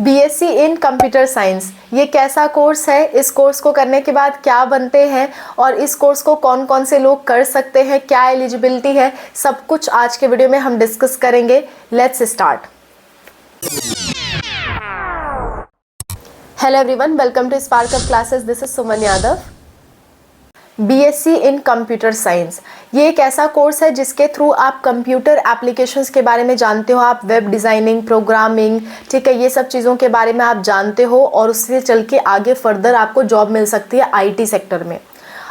BSc in computer science ये कैसा course है, इस कोर्स को करने के बाद क्या बनते हैं और इस कोर्स को कौन कौन से लोग कर सकते हैं, क्या एलिजिबिलिटी है, सब कुछ आज के वीडियो में हम डिस्कस करेंगे। Let's start. Hello everyone, welcome to spark up classes. This is Suman Yadav. BSc in computer science ये एक ऐसा कोर्स है जिसके थ्रू आप कंप्यूटर एप्लीकेशंस के बारे में जानते हो, आप वेब डिज़ाइनिंग, प्रोग्रामिंग, ठीक है, ये सब चीज़ों के बारे में आप जानते हो और उससे चल के आगे फर्दर आपको जॉब मिल सकती है आईटी सेक्टर में।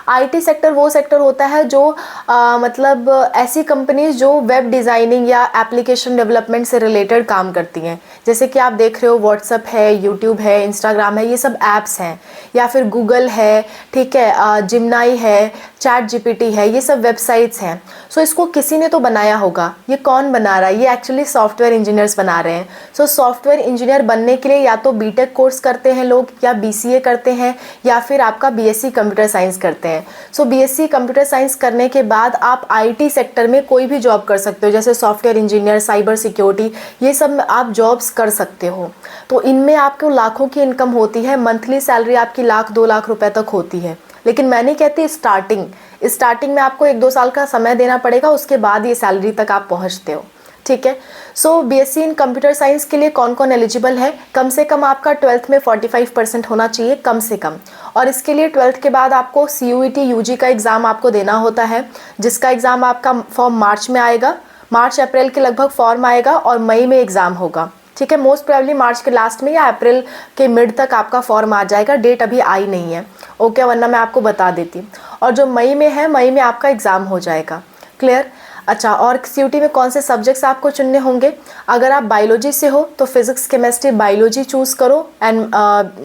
आईटी सेक्टर वो सेक्टर होता है जो मतलब ऐसी कंपनीज जो वेब डिज़ाइनिंग या एप्लीकेशन डेवलपमेंट से रिलेटेड काम करती हैं। जैसे कि आप देख रहे हो व्हाट्सअप है, यूट्यूब है, इंस्टाग्राम है, ये सब ऐप्स हैं, या फिर गूगल है, ठीक है, जिमनाई है, चैट जीपीटी है, ये सब वेबसाइट्स हैं। सो इसको किसी ने तो बनाया होगा। ये कौन बना रहा है? ये एक्चुअली सॉफ्टवेयर इंजीनियर्स बना रहे हैं। सो सॉफ्टवेयर इंजीनियर बनने के लिए या तो बीटेक कोर्स करते हैं लोग, या बीसीए करते हैं, या फिर आपका बीएससी कंप्यूटर साइंस करते हैं। सो बीएससी कंप्यूटर साइंस करने के बाद आप आईटी सेक्टर में कोई भी जॉब कर सकते हो, जैसे सॉफ्टवेयर इंजीनियर, साइबर सिक्योरिटी, ये सब आप जॉब्स कर सकते हो। तो इनमें आपको लाखों की इनकम होती है, मंथली सैलरी आपकी 1-2 लाख रुपए तक होती है। लेकिन मैं नहीं कहती स्टार्टिंग में आपको 1-2 साल का समय देना पड़ेगा, उसके बाद ये सैलरी तक आप पहुंचते हो, ठीक है। सो बीएससी इन कंप्यूटर साइंस के लिए कौन कौन एलिजिबल है? कम से कम आपका 12th में 45% होना चाहिए, कम से कम। और इसके लिए 12th के बाद आपको CUET UG का एग्ज़ाम आपको देना होता है, जिसका एग्ज़ाम आपका फॉर्म मार्च में आएगा, मार्च अप्रैल के लगभग फॉर्म आएगा और मई में एग्ज़ाम होगा, ठीक है। मोस्ट प्रोबेबली मार्च के लास्ट में या अप्रैल के मिड तक आपका फॉर्म आ जाएगा। डेट अभी आई नहीं है, ओके, वरना मैं आपको बता देती। और जो मई में है, मई में आपका एग्ज़ाम हो जाएगा। क्लियर? अच्छा, और CUET में कौन से सब्जेक्ट्स आपको चुनने होंगे? अगर आप बायोलॉजी से हो तो फिजिक्स, केमिस्ट्री, बायोलॉजी चूज़ करो एंड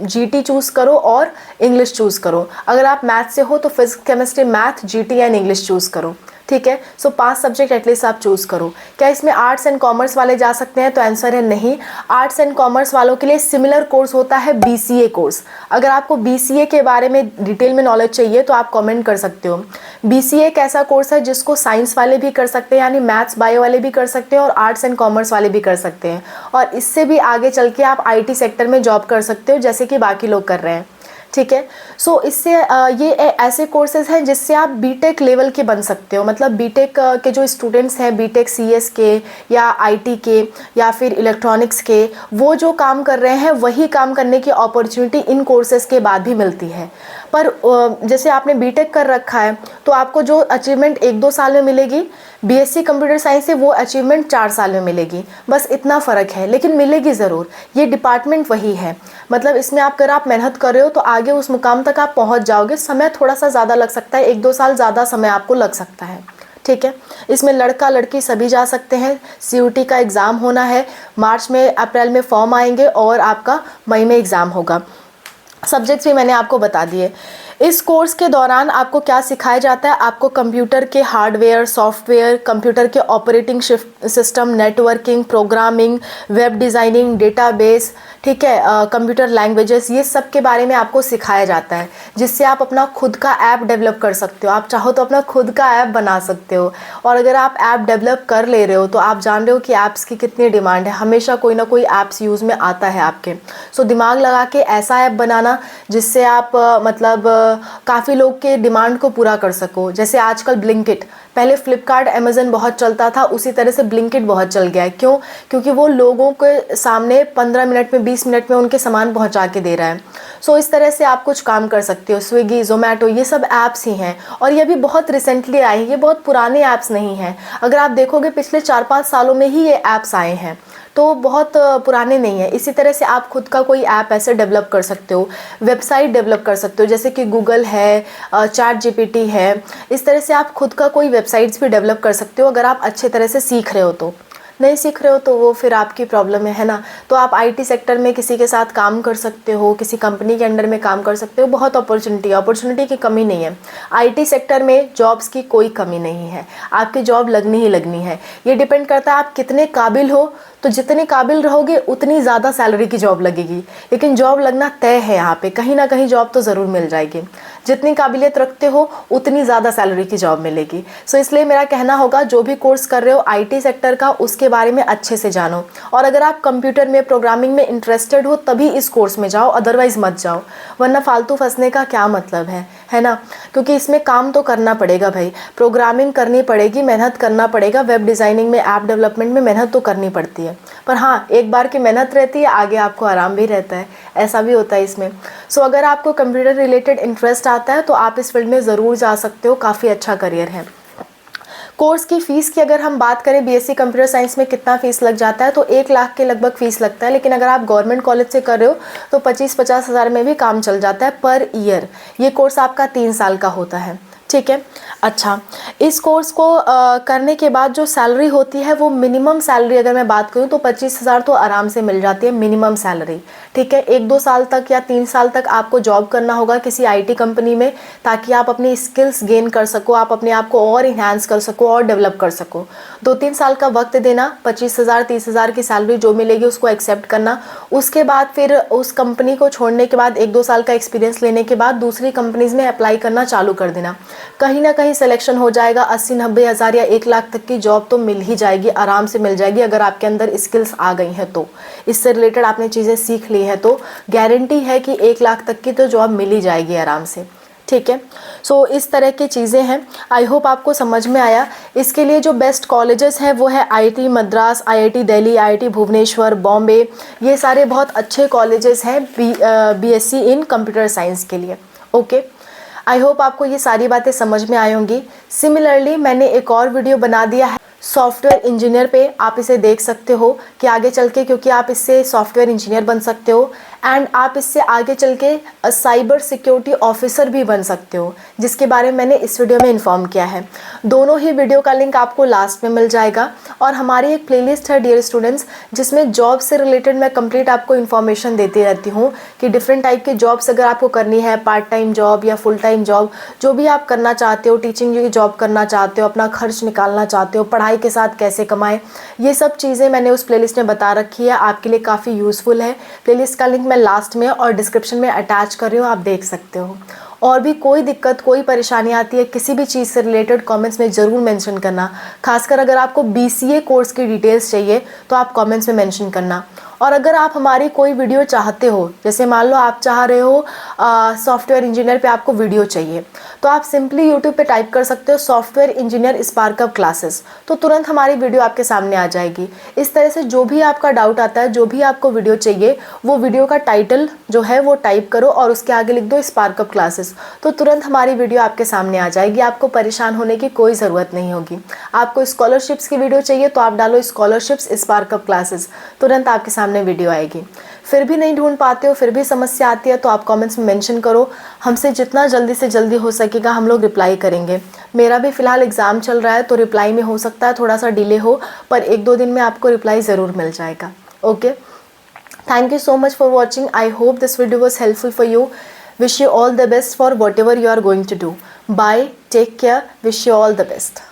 GT चूज़ करो और इंग्लिश चूज़ करो। अगर आप मैथ से हो तो physics, chemistry, math, GT and English choose करो, ठीक है। सो 5 सब्जेक्ट एटलीस्ट आप चूज़ करो। क्या इसमें आर्ट्स एंड कॉमर्स वाले जा सकते हैं? तो आंसर है नहीं। आर्ट्स एंड कॉमर्स वालों के लिए सिमिलर कोर्स होता है BCA कोर्स। अगर आपको BCA के बारे में डिटेल में नॉलेज चाहिए तो आप कमेंट कर सकते हो। BCA एक ऐसा कोर्स है जिसको साइंस वाले भी कर सकते हैं, यानी मैथ्स बायो वाले भी कर सकते हैं और आर्ट्स एंड कॉमर्स वाले भी कर सकते हैं। और इससे भी आगे चल के आप IT सेक्टर में जॉब कर सकते हो, जैसे कि बाकी लोग कर रहे हैं, ठीक है। सो इससे ये ऐसे कोर्सेज हैं जिससे आप बीटेक लेवल के बन सकते हो। मतलब बीटेक के जो स्टूडेंट्स हैं, बीटेक CS के या IT के या फिर इलेक्ट्रॉनिक्स के, वो जो काम कर रहे हैं वही काम करने की अपॉर्चुनिटी इन कोर्सेज़ के बाद भी मिलती है। पर जैसे आपने बीटेक कर रखा है तो आपको जो अचीवमेंट 1-2 साल में मिलेगी, बीएससी कंप्यूटर साइंस से वो अचीवमेंट 4 साल में मिलेगी। बस इतना फ़र्क है, लेकिन मिलेगी ज़रूर। ये डिपार्टमेंट वही है। मतलब इसमें अगर आप मेहनत कर रहे हो तो आगे उस मुकाम तक आप पहुंच जाओगे। समय थोड़ा सा ज़्यादा लग सकता है, 1-2 साल ज़्यादा समय आपको लग सकता है, ठीक है। इसमें लड़का लड़की सभी जा सकते हैं। CUET का एग्ज़ाम होना है, मार्च में, अप्रैल में फॉर्म आएंगे और आपका मई में एग्ज़ाम होगा। सब्जेक्ट्स भी मैंने आपको बता दिए। इस कोर्स के दौरान आपको क्या सिखाया जाता है? आपको कंप्यूटर के हार्डवेयर, सॉफ्टवेयर, कंप्यूटर के operating system, networking, programming, web designing, database, ठीक है, कंप्यूटर लैंग्वेजेस, ये सब के बारे में आपको सिखाया जाता है, जिससे आप अपना खुद का ऐप डेवलप कर सकते हो। आप चाहो तो अपना खुद का ऐप बना सकते हो। और अगर आप ऐप डेवलप कर ले रहे हो तो आप जान रहे हो कि ऐप्स की कितनी डिमांड है। हमेशा कोई ना कोई ऐप्स यूज़ में आता है आपके। सो दिमाग लगा के ऐसा ऐप बनाना जिससे आप मतलब काफ़ी लोग के डिमांड को पूरा कर सको। जैसे आजकल ब्लिंकिट, पहले फ्लिपकार्ट, अमेज़न बहुत चलता था, उसी तरह से ब्लिंकिट बहुत चल गया है। क्यों? क्योंकि वो लोगों के सामने 15 मिनट में, 20 मिनट में उनके सामान पहुंचा के दे रहा है। सो इस तरह से आप कुछ काम कर सकते हो। स्विगी, जोमेटो, ये सब ऐप्स ही हैं और ये भी बहुत रिसेंटली आए हैं, ये बहुत पुराने ऐप्स नहीं हैं। अगर आप देखोगे पिछले 4-5 सालों में ही ये ऐप्स आए हैं, तो बहुत पुराने नहीं है। इसी तरह से आप खुद का कोई ऐप ऐसे डेवलप कर सकते हो, वेबसाइट डेवलप कर सकते हो, जैसे कि गूगल है, चैट जीपीटी है। इस तरह से आप खुद का कोई वेबसाइट्स भी डेवलप कर सकते हो, अगर आप अच्छे तरह से सीख रहे हो तो। नहीं सीख रहे हो तो वो फिर आपकी प्रॉब्लम है ना। तो आप IT सेक्टर में किसी के साथ काम कर सकते हो, किसी कंपनी के अंडर में काम कर सकते हो। बहुत अपॉर्चुनिटी की कमी नहीं है। IT सेक्टर में जॉब्स की कोई कमी नहीं है, आपकी जॉब लगनी ही लगनी है। ये डिपेंड करता है आप कितने काबिल हो, तो जितने काबिल रहोगे उतनी ज़्यादा सैलरी की जॉब लगेगी, लेकिन जॉब लगना तय है यहाँ पे, कहीं ना कहीं जॉब तो ज़रूर मिल जाएगी। जितनी काबिलियत रखते हो उतनी ज़्यादा सैलरी की जॉब मिलेगी। सो इसलिए मेरा कहना होगा, जो भी कोर्स कर रहे हो IT सेक्टर का, उसके बारे में अच्छे से जानो। और अगर आप कंप्यूटर में, प्रोग्रामिंग में इंटरेस्टेड हो तभी इस कोर्स में जाओ, अदरवाइज़ मत जाओ, वरना फालतू फंसने का क्या मतलब है ना। क्योंकि इसमें काम तो करना पड़ेगा भाई, प्रोग्रामिंग करनी पड़ेगी, मेहनत करना पड़ेगा, वेब डिज़ाइनिंग में, ऐप डेवलपमेंट में मेहनत तो करनी पड़ती है। पर हाँ, एक बार की मेहनत रहती है, आगे आपको आराम भी रहता है, ऐसा भी होता है इसमें। सो अगर आपको कंप्यूटर रिलेटेड इंटरेस्ट आता है तो आप इस फील्ड में ज़रूर जा सकते हो, काफ़ी अच्छा करियर है। कोर्स की फ़ीस की अगर हम बात करें, BSc कंप्यूटर साइंस में कितना फ़ीस लग जाता है, तो 1 लाख के लगभग फ़ीस लगता है। लेकिन अगर आप गवर्नमेंट कॉलेज से कर रहे हो तो 25-50 हज़ार में भी काम चल जाता है पर ईयर। ये कोर्स आपका 3 साल का होता है, ठीक है। अच्छा, इस कोर्स को करने के बाद जो सैलरी होती है, वो मिनिमम सैलरी अगर मैं बात करूँ तो 25 हज़ार तो आराम से मिल जाती है मिनिमम सैलरी, ठीक है। 1-2 साल तक या 3 साल तक आपको जॉब करना होगा किसी IT कंपनी में, ताकि आप अपनी स्किल्स गेन कर सको, आप अपने आप को और इन्हांस कर सको और डेवलप कर सको। 2-3 साल का वक्त देना, 25 हज़ार 30 हज़ार की सैलरी जो मिलेगी उसको एक्सेप्ट करना। उसके बाद फिर उस कंपनी को छोड़ने के बाद 1-2 साल का एक्सपीरियंस लेने के बाद दूसरी कंपनीज़ में अप्लाई करना चालू कर देना। कहीं ना कहीं सिलेक्शन हो जाएगा, 80-90 हज़ार या 1 लाख तक की जॉब तो मिल ही जाएगी, आराम से मिल जाएगी, अगर आपके अंदर स्किल्स आ गई हैं तो, इससे रिलेटेड आपने चीज़ें सीख ली है तो गारंटी है कि 1 लाख तक की तो जॉब मिल ही जाएगी आराम से, ठीक है। सो इस तरह की चीज़ें हैं, आई होप आपको समझ में आया। इसके लिए जो बेस्ट कॉलेजेस हैं वो है IIT Madras, IIT Delhi, IIT Bhubaneswar, Bombay, ये सारे बहुत अच्छे कॉलेजेस हैं BSc इन कंप्यूटर साइंस के लिए, ओके। आई होप आपको ये सारी बातें समझ में आई होंगी। सिमिलरली मैंने एक और वीडियो बना दिया है सॉफ्टवेयर इंजीनियर पे, आप इसे देख सकते हो कि आगे चल के, क्योंकि आप इससे सॉफ्टवेयर इंजीनियर बन सकते हो एंड आप इससे आगे चल के साइबर सिक्योरिटी ऑफिसर भी बन सकते हो, जिसके बारे में मैंने इस वीडियो में इन्फॉर्म किया है। दोनों ही वीडियो का लिंक आपको लास्ट में मिल जाएगा। और हमारी एक प्लेलिस्ट है डियर स्टूडेंट्स, जिसमें जॉब से रिलेटेड मैं कंप्लीट आपको इन्फॉर्मेशन देती रहती हूँ कि डिफरेंट टाइप की जॉब्स अगर आपको करनी है, पार्ट टाइम जॉब या फुल टाइम जॉब, जो भी आप करना चाहते हो, टीचिंग की जॉब करना चाहते हो, अपना खर्च निकालना चाहते हो, पढ़ाई के साथ कैसे कमाएं, ये सब चीज़ें मैंने उस प्लेलिस्ट में बता रखी है, आपके लिए काफ़ी यूज़फुल है। प्लेलिस्ट का लिंक मैं लास्ट में और डिस्क्रिप्शन में अटैच कर रही हूँ, आप देख सकते हो। और भी कोई दिक्कत, कोई परेशानी आती है किसी भी चीज़ से रिलेटेड, कमेंट्स में ज़रूर मेंशन करना। खासकर अगर आपको BCA कोर्स की डिटेल्स चाहिए तो आप कमेंट्स में मेंशन करना। और अगर आप हमारी कोई वीडियो चाहते हो, जैसे मान लो आप चाह रहे हो सॉफ्टवेयर इंजीनियर पे आपको वीडियो चाहिए, तो आप सिंपली यूट्यूब पे टाइप कर सकते हो सॉफ्टवेयर इंजीनियर स्पार्कअप क्लासेस, तो तुरंत हमारी वीडियो आपके सामने आ जाएगी। इस तरह से जो भी आपका डाउट आता है, जो भी आपको वीडियो चाहिए, वो वीडियो का टाइटल जो है वो टाइप करो और उसके आगे लिख दो स्पार्कअप क्लासेस, तो तुरंत हमारी वीडियो आपके सामने आ जाएगी। आपको परेशान होने की कोई ज़रूरत नहीं होगी। आपको स्कॉलरशिप्स की वीडियो चाहिए तो आप डालो स्कॉलरशिप्स स्पार्कअप क्लासेस, तुरंत आपके सामने वीडियो आएगी। फिर भी नहीं ढूंढ पाते हो, फिर भी समस्या आती है, तो आप कमेंट्स में मेंशन करो, हमसे जितना जल्दी से जल्दी हो सकेगा हम लोग रिप्लाई करेंगे। मेरा भी फ़िलहाल एग्ज़ाम चल रहा है तो रिप्लाई में हो सकता है थोड़ा सा डिले हो, पर 1-2 दिन में आपको रिप्लाई ज़रूर मिल जाएगा, okay. Thank you so much for watching. I hope this video was helpful for you. Wish you all the best for whatever you are going to do. Bye. Take care. Wish you all the best.